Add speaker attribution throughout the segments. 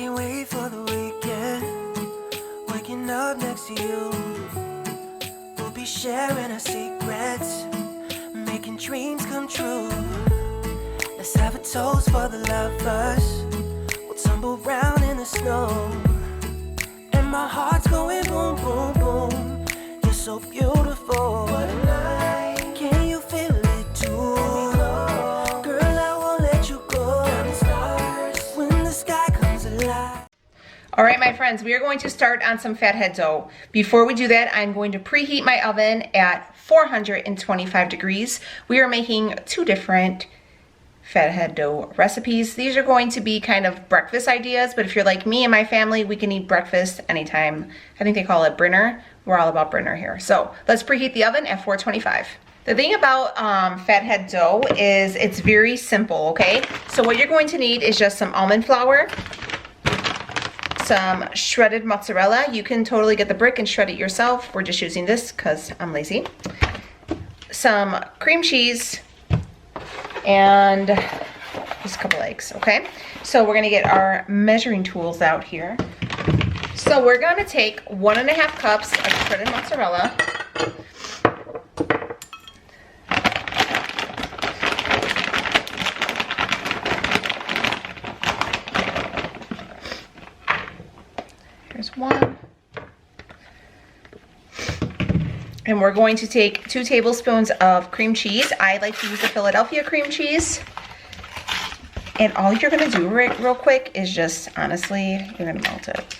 Speaker 1: can't wait for the weekend. Waking up next to you. We'll be sharing our secrets, making dreams come true. Let's have a toast for the lovers. We'll tumble round in the snow. And my heart's going boom, boom, boom. You're so beautiful. What a night. Can you feel it too? Girl, I won't let you go. When the sky comes alive.
Speaker 2: All right, my friends, we are going to start on some fathead dough. Before we do that, I'm going to preheat my oven at 425 degrees. We are making two different fathead dough recipes. These are going to be kind of breakfast ideas, but if you're like me and my family, we can eat breakfast anytime. I think they call it Brinner. We're all about Brinner here. So let's preheat the oven at 425. The thing about fathead dough is it's very simple, okay? So what you're going to need is just some almond flour, some shredded mozzarella. You can totally get the brick and shred it yourself. We're just using this because I'm lazy. Some cream cheese, and just a couple eggs, okay? So we're gonna get our measuring tools out here. So we're gonna take 1.5 cups of shredded mozzarella. Here's one. And we're going to take 2 tablespoons of cream cheese. I like to use the Philadelphia cream cheese. And all you're gonna do real quick is just, honestly, you're gonna melt it.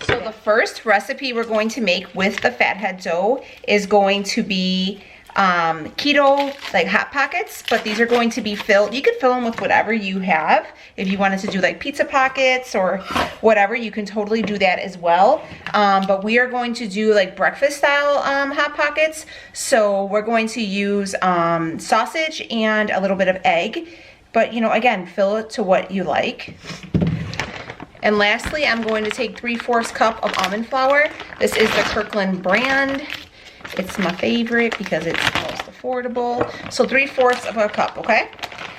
Speaker 2: So the first recipe we're going to make with the fathead dough is going to be keto, like Hot Pockets, but these are going to be filled. You could fill them with whatever you have. If you wanted to do like pizza pockets or whatever, you can totally do that as well. But we are going to do like breakfast style Hot Pockets. So we're going to use sausage and a little bit of egg. But you know, again, fill it to what you like. And lastly, I'm going to take 3/4 cup of almond flour. This is the Kirkland brand. It's my favorite because it's most affordable. So 3/4 of a cup, okay?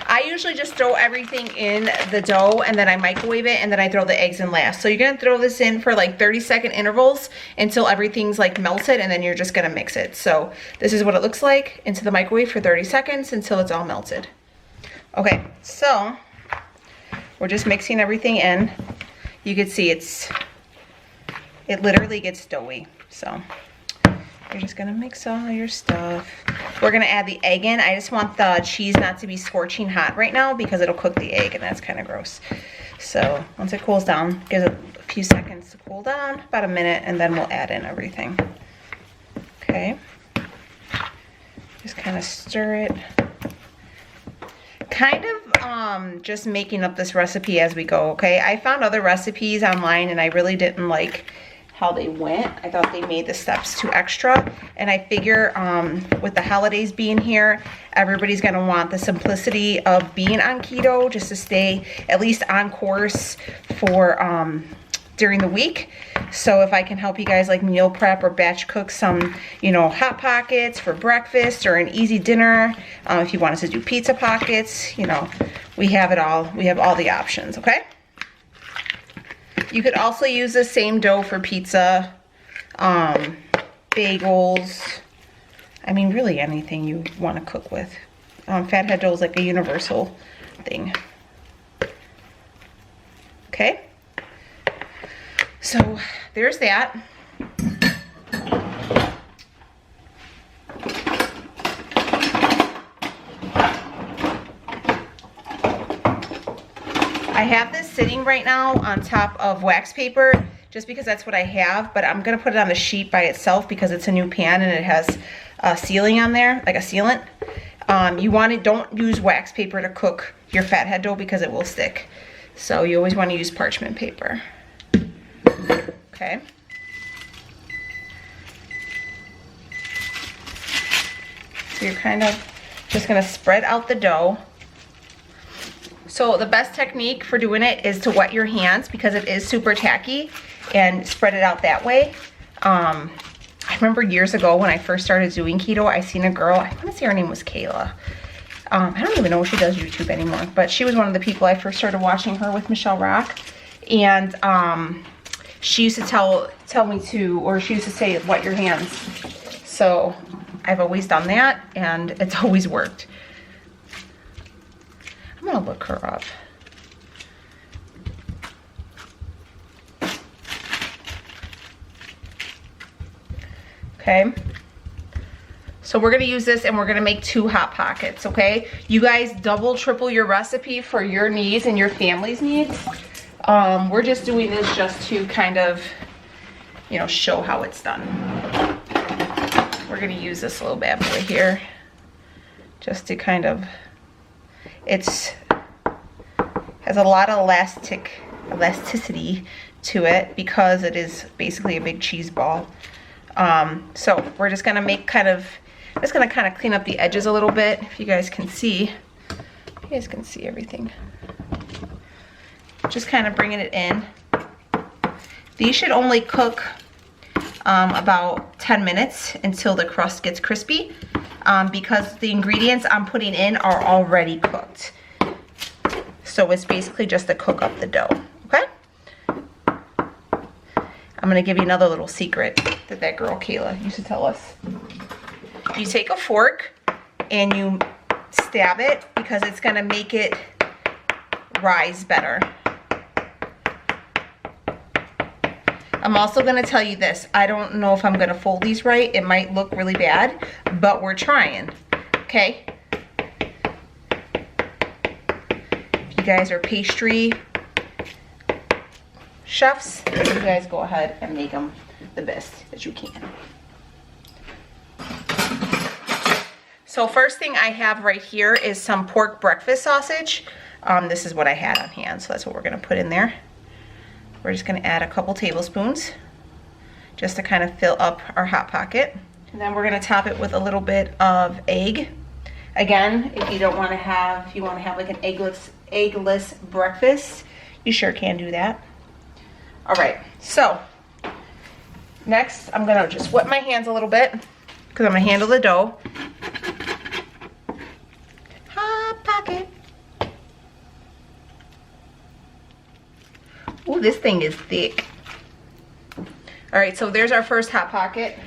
Speaker 2: I usually just throw everything in the dough and then I microwave it and then I throw the eggs in last. So you're gonna throw this in for like 30-second intervals until everything's like melted, and then you're just gonna mix it. So this is what it looks like, into the microwave for 30 seconds until it's all melted. Okay, so we're just mixing everything in. You can see it literally gets doughy. So you're just gonna mix all your stuff. We're gonna add the egg in. I just want the cheese not to be scorching hot right now because it'll cook the egg and that's kind of gross. So once it cools down, give it a few seconds to cool down, about a minute, and then we'll add in everything. Okay. Just kind of stir it. Kind of just making up this recipe as we go, okay? I found other recipes online and I really didn't like how they went. I thought they made the steps too extra, and I figure with the holidays being here, everybody's gonna want the simplicity of being on keto just to stay at least on course for during the week. So if I can help you guys like meal prep or batch cook some, you know, Hot Pockets for breakfast or an easy dinner, if you wanted to do pizza pockets, you know, we have it all. We have all the options, okay? You could also use the same dough for pizza, bagels. I mean, really anything you want to cook with. Fathead dough is like a universal thing. Okay? So there's that. I have this sitting right now on top of wax paper just because that's what I have, but I'm gonna put it on the sheet by itself because it's a new pan and it has a sealing on there, like a sealant. Don't use wax paper to cook your fathead dough because it will stick. So you always want to use parchment paper. Okay. So you're kind of just gonna spread out the dough. So the best technique for doing it is to wet your hands because it is super tacky, and spread it out that way. I remember years ago when I first started doing keto, I seen a girl, I want to say her name was Kayla. I don't even know if she does YouTube anymore, but she was one of the people I first started watching her with Michelle Rock. And she used to tell me to, or she used to say, wet your hands. So I've always done that, and it's always worked. I'm gonna look her up. Okay. So we're gonna use this and we're gonna make 2 Hot Pockets, okay? You guys double, triple your recipe for your needs and your family's needs. We're just doing this just to kind of, you know, show how it's done. We're gonna use this little bad boy here just to kind of, has a lot of elasticity to it because it is basically a big cheese ball. So we're just gonna make kind of clean up the edges a little bit. If you guys can see, everything. Just kind of bringing it in. These should only cook about 10 minutes until the crust gets crispy, because the ingredients I'm putting in are already cooked. So it's basically just to cook up the dough, okay? I'm gonna give you another little secret that girl Kayla used to tell us. You take a fork and you stab it because it's gonna make it rise better. I'm also gonna tell you this. I don't know if I'm gonna fold these right. It might look really bad, but we're trying, okay? If you guys are pastry chefs, you guys go ahead and make them the best that you can. So first thing I have right here is some pork breakfast sausage. This is what I had on hand, so that's what we're gonna put in there. We're just gonna add a couple tablespoons just to kind of fill up our Hot Pocket. And then we're gonna top it with a little bit of egg. Again, if you wanna have like an eggless breakfast, you sure can do that. All right, so next I'm gonna just wet my hands a little bit because I'm gonna handle the dough. Hot Pocket. Ooh, this thing is thick. All right, so there's our first Hot Pocket.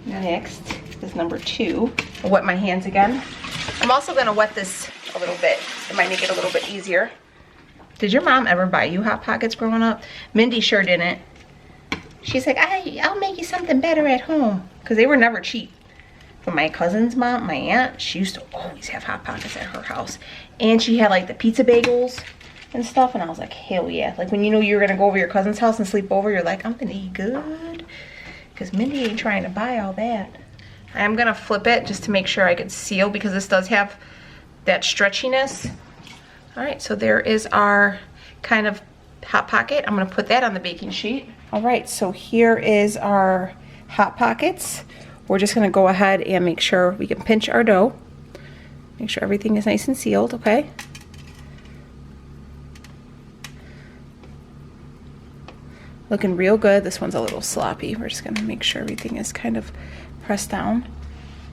Speaker 2: Next is number 2. I'll wet my hands again. I'm also gonna wet this a little bit. It might make it a little bit easier. Did your mom ever buy you Hot Pockets growing up? Mindy sure didn't. She's like, I'll make you something better at home. Because they were never cheap. But my cousin's mom, my aunt, she used to always have Hot Pockets at her house. And she had like the pizza bagels and stuff. And I was like, hell yeah. Like when you know you're going to go over your cousin's house and sleep over, you're like, I'm going to eat good. Because Mindy ain't trying to buy all that. I'm going to flip it just to make sure I can seal. Because this does have that stretchiness. All right, so there is our kind of Hot Pocket. I'm gonna put that on the baking sheet. All right, so here is our Hot Pockets. We're just gonna go ahead and make sure we can pinch our dough. Make sure everything is nice and sealed, okay? Looking real good. This one's a little sloppy. We're just gonna make sure everything is kind of pressed down.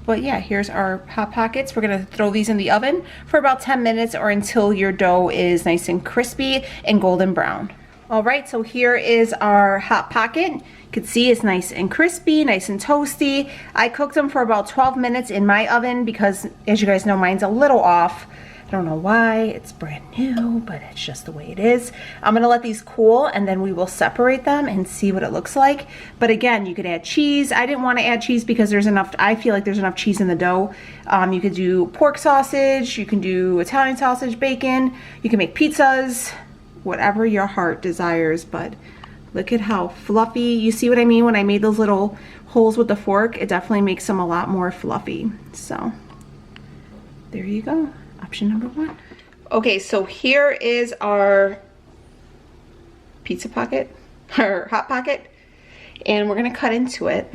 Speaker 2: But yeah, here's our Hot Pockets. We're gonna throw these in the oven for about 10 minutes or until your dough is nice and crispy and golden brown. All right, so here is our Hot Pocket. You can see it's nice and crispy, nice and toasty. I cooked them for about 12 minutes in my oven because, as you guys know, mine's a little off. I don't know why, it's brand new, but it's just the way it is. I'm gonna let these cool and then we will separate them and see what it looks like. But again, you could add cheese. I didn't want to add cheese because there's enough, I feel like there's enough cheese in the dough. You could do pork sausage, you can do Italian sausage, bacon, you can make pizzas, whatever your heart desires. But look at how fluffy, you see what I mean when I made those little holes with the fork? It definitely makes them a lot more fluffy. So there you go. Option number 1. Okay, so here is our pizza pocket, or Hot Pocket, and we're gonna cut into it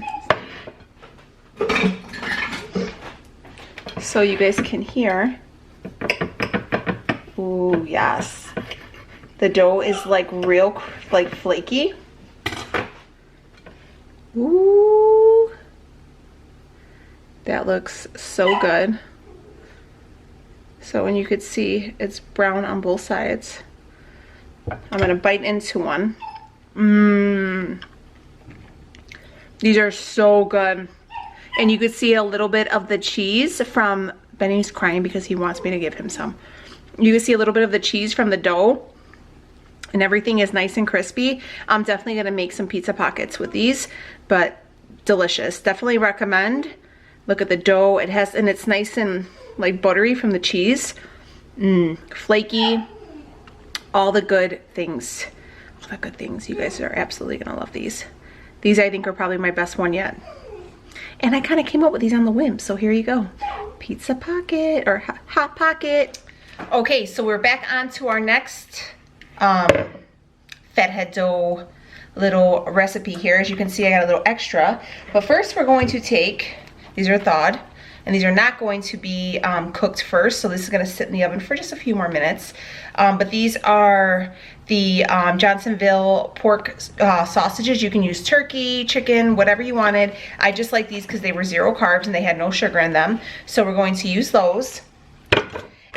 Speaker 2: so you guys can hear. Ooh, yes. The dough is like real, like flaky. Ooh, that looks so good. So, and you could see it's brown on both sides. I'm gonna bite into one. These are so good. And you could see a little bit of the cheese from, Benny's crying because he wants me to give him some. You can see a little bit of the cheese from the dough, and everything is nice and crispy. I'm definitely gonna make some pizza pockets with these, but delicious. Definitely recommend. Look at the dough. It has, and it's nice and like buttery from the cheese. Flaky. All the good things. All the good things. You guys are absolutely gonna love these. These I think are probably my best one yet. And I kind of came up with these on the whim, so here you go. Pizza pocket or hot pocket. Okay, so we're back on to our next fathead dough little recipe here. As you can see, I got a little extra. But first we're going to take, these are thawed, and these are not going to be cooked first, so this is gonna sit in the oven for just a few more minutes. But these are the Johnsonville pork sausages. You can use turkey, chicken, whatever you wanted. I just like these because they were 0 carbs and they had no sugar in them. So we're going to use those.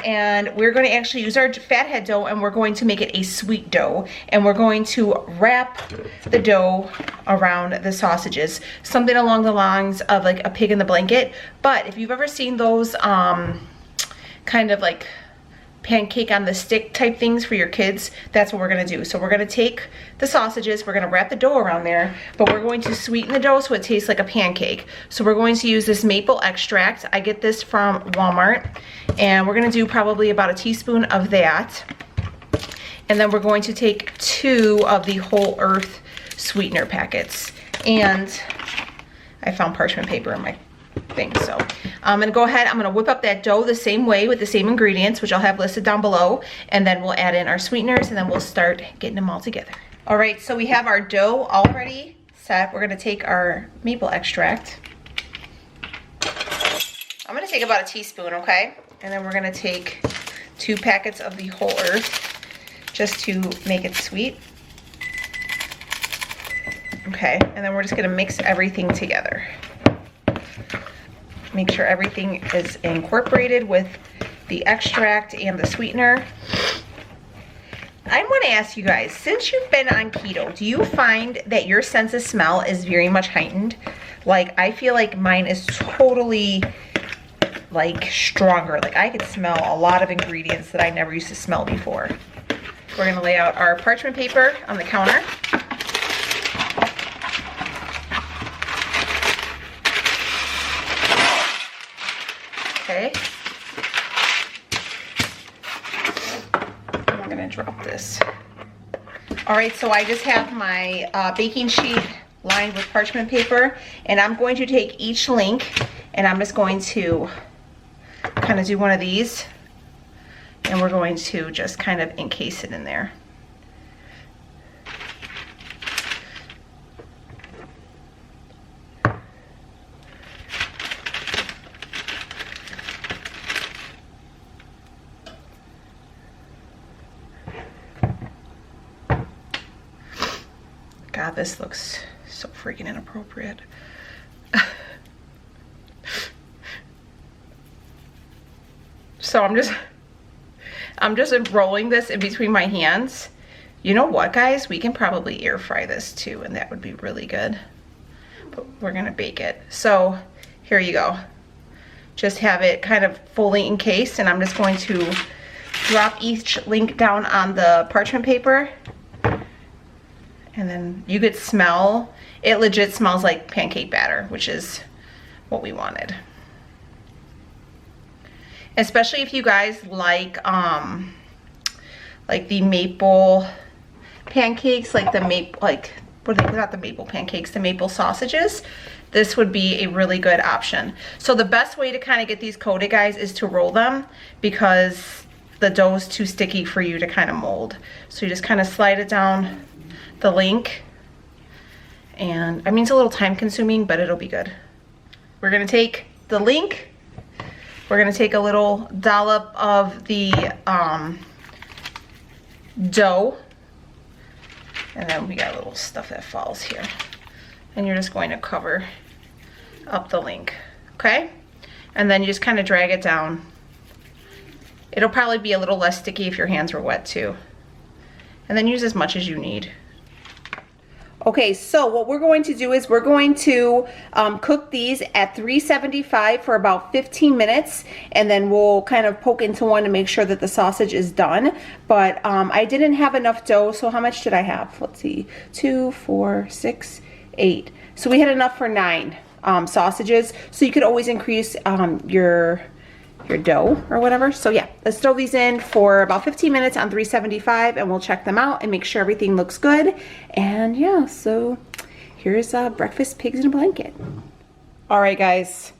Speaker 2: And we're going to actually use our fathead dough, and we're going to make it a sweet dough. And we're going to wrap the dough around the sausages. Something along the lines of like a pig in the blanket. But if you've ever seen those kind of like pancake on the stick type things for your kids, that's what we're gonna do. So we're gonna take the sausages, we're gonna wrap the dough around there, but we're going to sweeten the dough so it tastes like a pancake. So we're going to use this maple extract. I get this from Walmart, and we're gonna do probably about a teaspoon of that. And then we're going to take 2 of the Whole Earth sweetener packets. And I found parchment paper in my thing, so I'm gonna go ahead, I'm gonna whip up that dough the same way with the same ingredients, which I'll have listed down below, and then we'll add in our sweeteners, and then we'll start getting them all together. All right, so we have our dough already set. We're gonna take our maple extract. I'm gonna take about a teaspoon, okay? And then we're gonna take 2 packets of the Whole Earth just to make it sweet. Okay, and then we're just gonna mix everything together. Make sure everything is incorporated with the extract and the sweetener. I want to ask you guys, since you've been on keto, do you find that your sense of smell is very much heightened? Like, I feel like mine is totally like stronger. Like, I could smell a lot of ingredients that I never used to smell before. We're gonna lay out our parchment paper on the counter. Okay. I'm gonna drop this. All right, so I just have my baking sheet lined with parchment paper, and I'm going to take each link, and I'm just going to kind of do one of these, and we're going to just kind of encase it in there. God, this looks so freaking inappropriate. So I'm just rolling this in between my hands. You know what, guys? We can probably air fry this too, and that would be really good. But we're gonna bake it. So here you go. Just have it kind of fully encased, and I'm just going to drop each link down on the parchment paper. And then you could smell, it legit smells like pancake batter, which is what we wanted. Especially if you guys like the maple pancakes, like the maple, like, what are they, not the maple pancakes, the maple sausages. This would be a really good option. So the best way to kind of get these coated, guys, is to roll them, because the dough is too sticky for you to kind of mold. So you just kind of slide it down the link, and I mean, it's a little time consuming, but it'll be good. We're gonna take the link, we're gonna take a little dollop of the dough, and then we got little stuff that falls here, and you're just going to cover up the link, okay? And then you just kind of drag it down. It'll probably be a little less sticky if your hands were wet too. And then use as much as you need. Okay, so what we're going to do is we're going to cook these at 375 for about 15 minutes, and then we'll kind of poke into one to make sure that the sausage is done. But I didn't have enough dough, so how much did I have? Let's see, 2, 4, 6, 8. So we had enough for 9 sausages, so you could always increase your dough or whatever. So yeah, let's throw these in for about 15 minutes on 375 and we'll check them out and make sure everything looks good. And yeah, so here's breakfast pigs in a blanket. All right guys,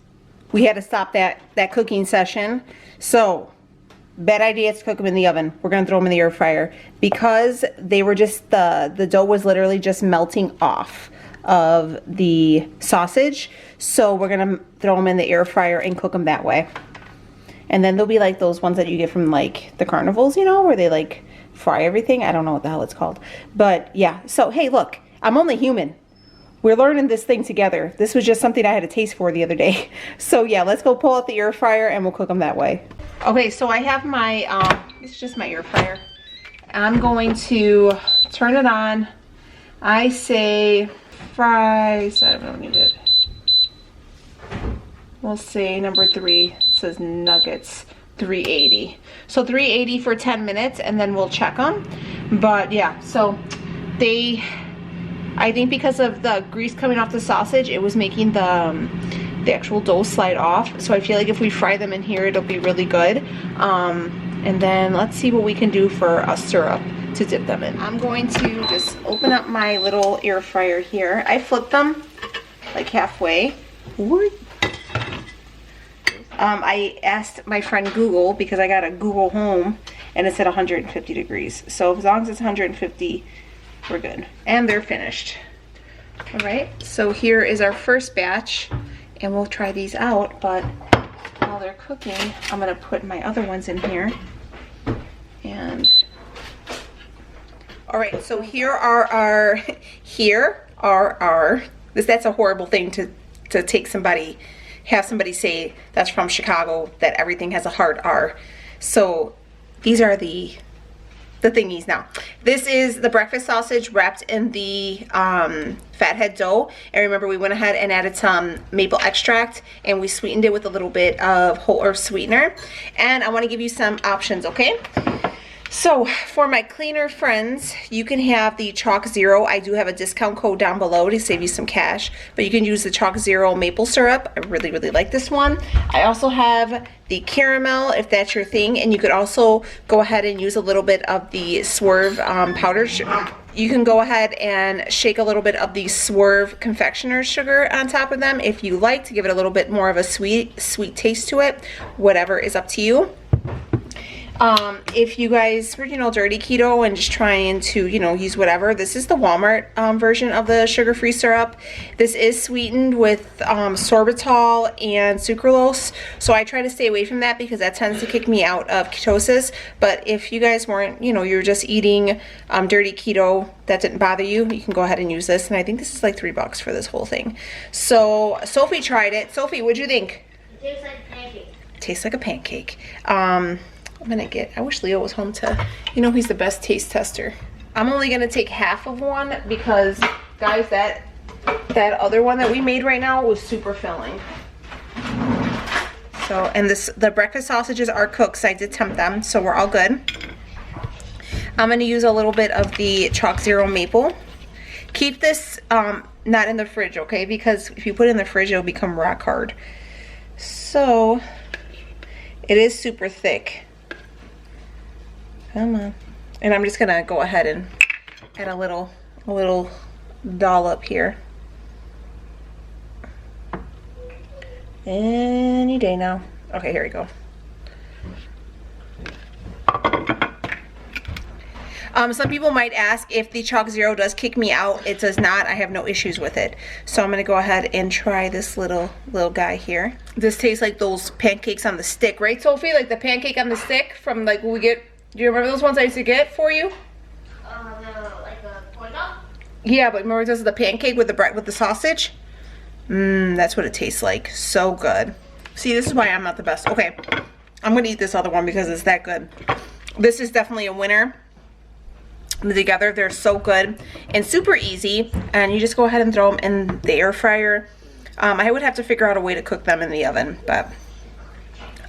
Speaker 2: we had to stop that cooking session. So bad idea to cook them in the oven. We're gonna throw them in the air fryer because they were just, the dough was literally just melting off of the sausage. So we're gonna throw them in the air fryer and cook them that way. And then they'll be like those ones that you get from like the carnivals, you know, where they like fry everything. I don't know what the hell it's called. But yeah, so hey, look, I'm only human. We're learning this thing together. This was just something I had a taste for the other day. So yeah, let's go pull out the air fryer and we'll cook them that way. Okay, so I have my, it's just my air fryer. I'm going to turn it on. I say fries, I don't need it. We'll say number 3, it says nuggets, 380. So 380 for 10 minutes and then we'll check them. But yeah, so I think because of the grease coming off the sausage, it was making the actual dough slide off. So I feel like if we fry them in here, it'll be really good. And then let's see what we can do for a syrup to dip them in. I'm going to just open up my little air fryer here. I flipped them like halfway. I asked my friend Google because I got a Google Home and it's at 150 degrees. So as long as it's 150, we're good. And they're finished. All right, so here is our first batch and we'll try these out. But while they're cooking, I'm gonna put my other ones in here. And all right, so here are our, that's a horrible thing to take somebody, have somebody say that's from Chicago, that everything has a hard R. So these are the thingies now. This is the breakfast sausage wrapped in the fathead dough. And remember, we went ahead and added some maple extract and we sweetened it with a little bit of whole earth sweetener. And I want to give you some options, okay? So for my cleaner friends, you can have the Chalk Zero. I do have a discount code down below to save you some cash, but you can use the Chalk Zero maple syrup. I really, really like this one. I also have the caramel, if that's your thing, and you could also go ahead and use a little bit of the Swerve powdered sugar. You can go ahead and shake a little bit of the Swerve confectioner's sugar on top of them if you like, to give it a little bit more of a sweet taste to it. Whatever is up to you. If you guys were, dirty keto and just trying to, use whatever, this is the Walmart version of the sugar-free syrup. This is sweetened with sorbitol and sucralose, so I try to stay away from that because that tends to kick me out of ketosis. But if you guys weren't, you're just eating dirty keto, that didn't bother you, you can go ahead and use this. And I think this is like $3 for this whole thing. So Sophie tried it. Sophie, what'd you think?
Speaker 3: It tastes like a pancake.
Speaker 2: Tastes like a pancake. I wish Leo was home to, he's the best taste tester. I'm only gonna take half of one because, guys, that other one that we made right now was super filling. So, and the breakfast sausages are cooked, so I did temp them, so we're all good. I'm gonna use a little bit of the Chalk Zero maple. Keep this not in the fridge, okay? Because if you put it in the fridge, it'll become rock hard. So, it is super thick. Come on. And I'm just gonna go ahead and add a little dollop here. Any day now. Okay, here we go. Some people might ask if the Chalk Zero does kick me out. It does not. I have no issues with it. So I'm gonna go ahead and try this little guy here. This tastes like those pancakes on the stick, right, Sophie? Like the pancake on the stick from like when we get. Do you remember those ones I used to get for you?
Speaker 3: Like the corn dog?
Speaker 2: Yeah, but remember this is the pancake with the sausage? That's what it tastes like. So good. See, this is why I'm not the best. Okay, I'm gonna eat this other one because it's that good. This is definitely a winner together. They're so good and super easy, and you just go ahead and throw them in the air fryer. I would have to figure out a way to cook them in the oven, but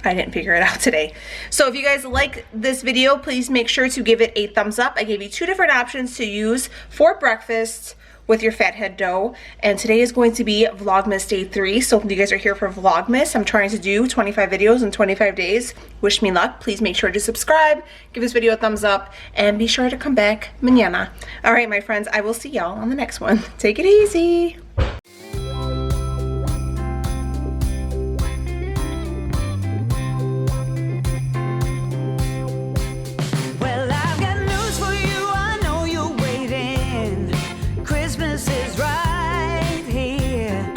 Speaker 2: I didn't figure it out today. So if you guys like this video, please make sure to give it a thumbs up. I gave you 2 different options to use for breakfast with your fathead dough, and today is going to be Vlogmas day 3. So if you guys are here for Vlogmas, I'm trying to do 25 videos in 25 days. Wish me luck. Please make sure to subscribe, give this video a thumbs up, and be sure to come back mañana. All right, my friends, I will see y'all on the next one. Take it easy.
Speaker 1: Well, I've got news for you. I know you're waiting. Christmas is right here.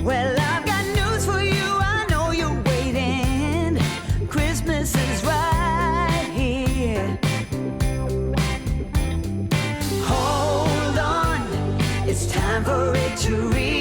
Speaker 1: Well, I've got news for you. I know you're waiting. Christmas is right here. Hold on, it's time for it to reach.